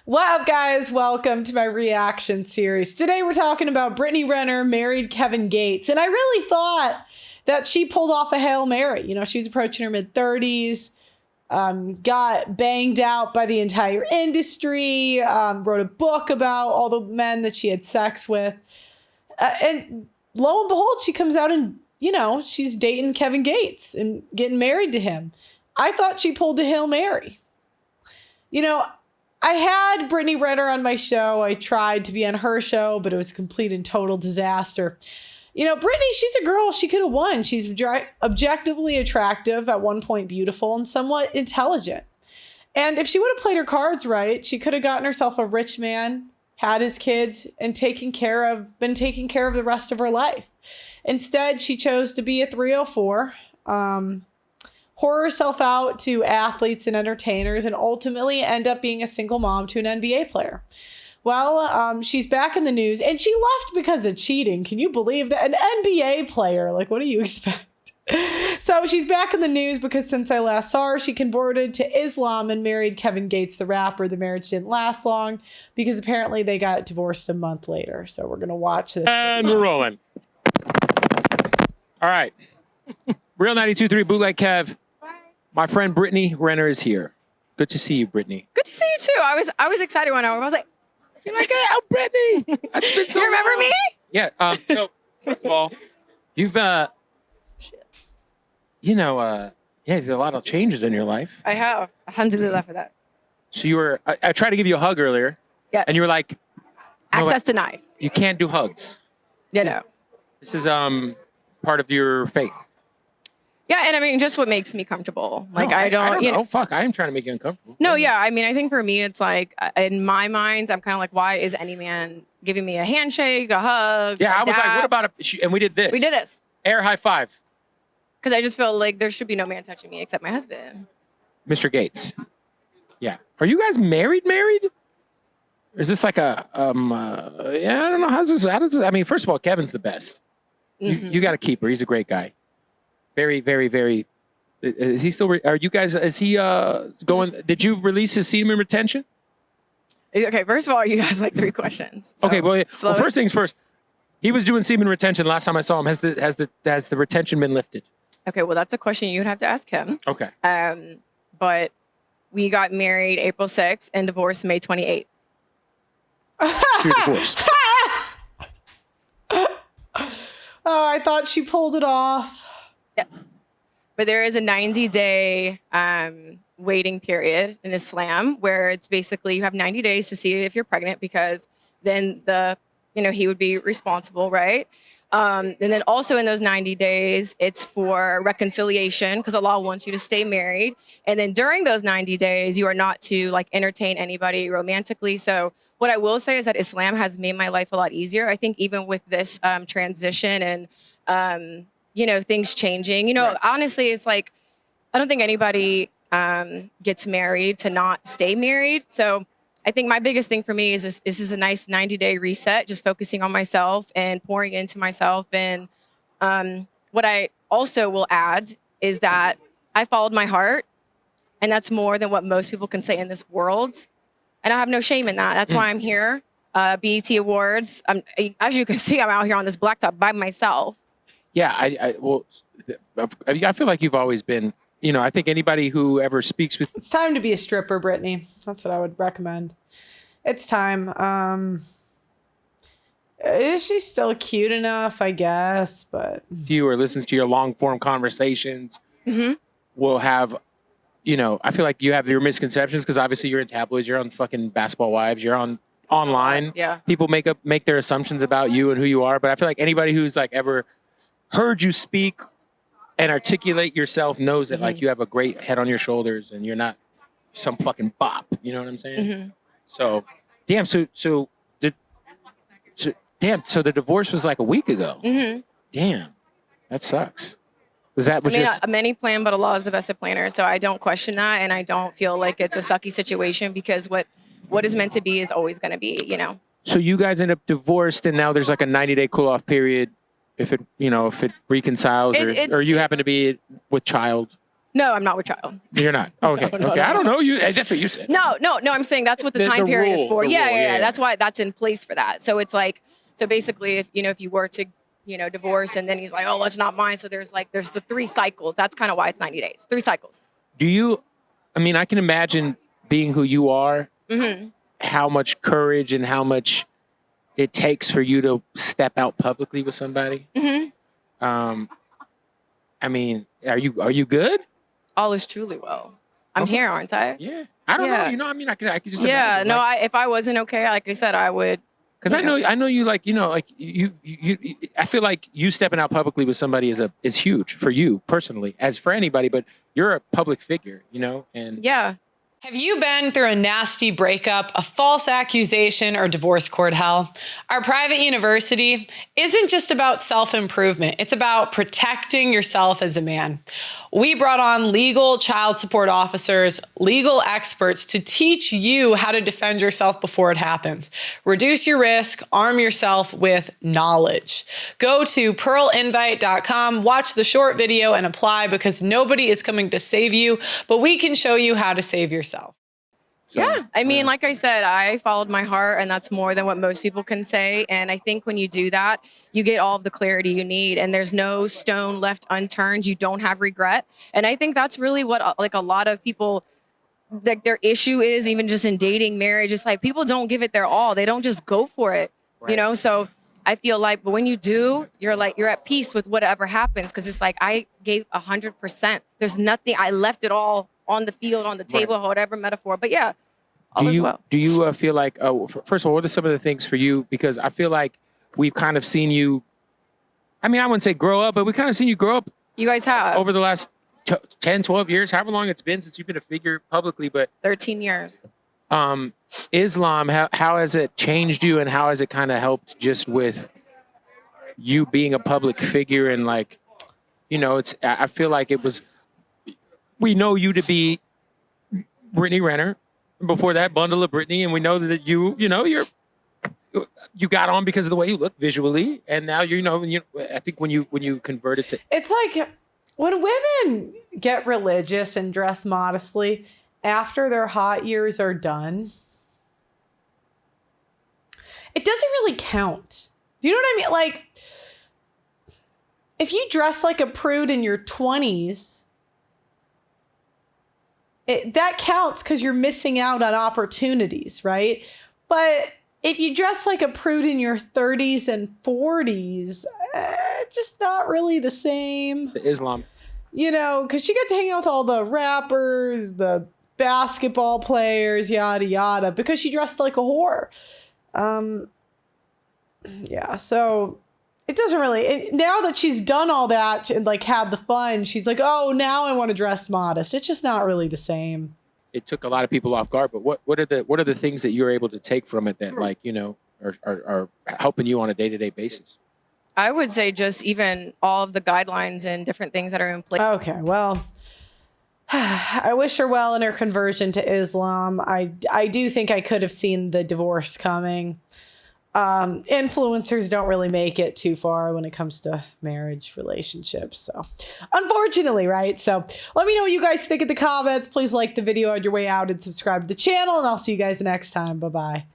What up, guys? Welcome to my reaction series. Today we're talking about Brittany Renner married Kevin Gates. And I really thought that she pulled off a Hail Mary. You know, she was approaching her mid-30s, got banged out by the entire industry, wrote a book about all the men that she had sex with. And lo and behold, she comes out and, you know, she's dating Kevin Gates and getting married to him. I thought she pulled a Hail Mary. You know, I had Brittany Renner on my show. I tried to be on her show, but it was a complete and total disaster. You know, Brittany, she's a girl. She could have won. She's objectively attractive, at one point beautiful, and somewhat intelligent. And if she would have played her cards right, she could have gotten herself a rich man, had his kids, and been taking care of the rest of her life. Instead, she chose to be a 304, whore herself out to athletes and entertainers, and ultimately end up being a single mom to an NBA player. Well, she's back in the news, and she left because of cheating. Can you believe that? An NBA player, like, what do you expect? So she's back in the news because since I last saw her, she converted to Islam and married Kevin Gates, the rapper. The marriage didn't last long because apparently they got divorced a month later. So we're going to watch this. And we're rolling. All right. Real 92.3 Bootleg Kev. My friend Brittany Renner is here. Good to see you, Brittany. Good to see you too. I was excited when I was like, You're like, hey, I'm Brittany. It's been so you remember long. me? Yeah. So first of all, you've you've had a lot of changes in your life. I have. Alhamdulillah for that. So you were. I tried to give you a hug earlier. Yes. And you were like, access denied. You can't do hugs. You know. This is part of your faith. Yeah, and I mean, just what makes me comfortable. Like, No, I don't know. Fuck, I am trying to make you uncomfortable. No, yeah. I mean, I think for me, it's like, in my mind, I'm kind of like, why is any man giving me a handshake, a hug? Yeah, a I was like, dab? what about and we did this. We did this. Air high five. Because I just feel like there should be no man touching me except my husband. Mr. Gates. Yeah. Are you guys married? Or is this like a, I don't know. How does this, I mean, first of all, Kevin's the best. Mm-hmm. You got to keep her. He's a great guy. Very, very, very. Is he still, are you guys, is he going, did you release his semen retention? Okay, first of all, you guys like 3 questions. So Okay, well, slow first things first. He was doing semen retention last time I saw him. Has the retention been lifted? Okay, well, that's a question you'd have to ask him. Okay. But we got married April 6th and divorced May 28th. You're divorced. Oh, I thought she pulled it off. Yes. But there is a 90-day waiting period in Islam where it's basically you have 90 days to see if you're pregnant because then he would be responsible, right? And then also in those 90 days, it's for reconciliation because Allah wants you to stay married. And then during those 90 days, you are not to like entertain anybody romantically. So what I will say is that Islam has made my life a lot easier. I think even with this transition and, things changing, right. Honestly, it's like, I don't think anybody gets married to not stay married. So I think my biggest thing for me is this is a nice 90-day reset, just focusing on myself and pouring into myself. And what I also will add is that I followed my heart, and that's more than what most people can say in this world. And I have no shame in that. That's why I'm here. BET Awards. As you can see, I'm out here on this blacktop by myself. Yeah, I feel like you've always been, I think anybody who ever speaks with... It's time to be a stripper, Brittany. That's what I would recommend. It's time. Is she still cute enough, I guess, but... You or listens to your long-form conversations will have, I feel like you have your misconceptions because obviously you're in tabloids, you're on fucking Basketball Wives, you're on online. Yeah. People make their assumptions about you and who you are, but I feel like anybody who's like ever heard you speak and articulate yourself knows that like you have a great head on your shoulders and you're not some fucking bop. You know what I'm saying? So, damn. So the divorce was like a week ago. Damn, that sucks. Many plan, but Allah is the best of planners. So I don't question that, and I don't feel like it's a sucky situation because what is meant to be is always going to be. So you guys end up divorced, and now there's like a 90-day cool-off period if it reconciles, or you happen to be with child. No, I'm not with child. You're not. Okay. No, Okay. I don't know you. That's what you said. No. I'm saying that's what the time period is for. Yeah. That's why that's in place for that. So it's like, so basically, if you were to, divorce, and then he's like, oh, well, it's not mine. So there's the 3 cycles. That's kind of why it's 90 days. 3 cycles. I can imagine being who you are, Mm-hmm. how much courage and how much it takes for you to step out publicly with somebody. Mm-hmm. Are you good? All is truly well. I'm here, aren't I? Yeah. I don't know. I could just imagine. No, if I wasn't okay, like I said, I would. Because I know you I feel like you stepping out publicly with somebody is huge for you personally, as for anybody, but you're a public figure, and Yeah. Have you been through a nasty breakup, a false accusation, or divorce court hell? Our private university isn't just about self-improvement. It's about protecting yourself as a man. We brought on legal child support officers, legal experts to teach you how to defend yourself before it happens. Reduce your risk, arm yourself with knowledge. Go to pearlinvite.com, watch the short video, and apply, because nobody is coming to save you, but we can show you how to save yourself. So, Yeah. Like I said, I followed my heart, and that's more than what most people can say. And I think when you do that, you get all of the clarity you need, and there's no stone left unturned. You don't have regret. And I think that's really what a lot of people, like, their issue is, even just in dating, marriage. It's like people don't give it their all. They don't just go for it, Right. So I feel like, but when you do, you're at peace with whatever happens. Cause it's like, I gave 100%. There's nothing, I left it all on the field, on the table, whatever metaphor. But yeah, all is well. Do you feel like, first of all, what are some of the things for you? Because I feel like we've kind of seen you, I wouldn't say grow up, but we kind of seen you grow up You guys have over the last 10, 12 years, however long it's been since you've been a figure publicly. But 13 years. Islam, how has it changed you, and how has it kind of helped just with you being a public figure? And I feel like we know you to be Brittany Renner. Before that, bundle of Brittany, and we know that you got on because of the way you look visually, and now I think when you converted to, It's like when women get religious and dress modestly after their hot years are done, it doesn't really count. Do you know what I mean? Like, if you dress like a prude in your 20s, that counts because you're missing out on opportunities, right? But if you dress like a prude in your 30s and 40s, just not really the same. the Islam. Because she got to hang out with all the rappers, the basketball players, yada, yada, because she dressed like a whore. So it doesn't really, now that she's done all that and had the fun, she's like, oh, now I want to dress modest. It's just not really the same. It took a lot of people off guard, but what are the things that you're able to take from it that are helping you on a day-to-day basis? I would say just even all of the guidelines and different things that are in place. Okay, well, I wish her well in her conversion to Islam. I do think I could have seen the divorce coming. Influencers don't really make it too far when it comes to marriage relationships. So unfortunately, right? So let me know what you guys think in the comments. Please like the video on your way out and subscribe to the channel, and I'll see you guys next time. Bye-bye.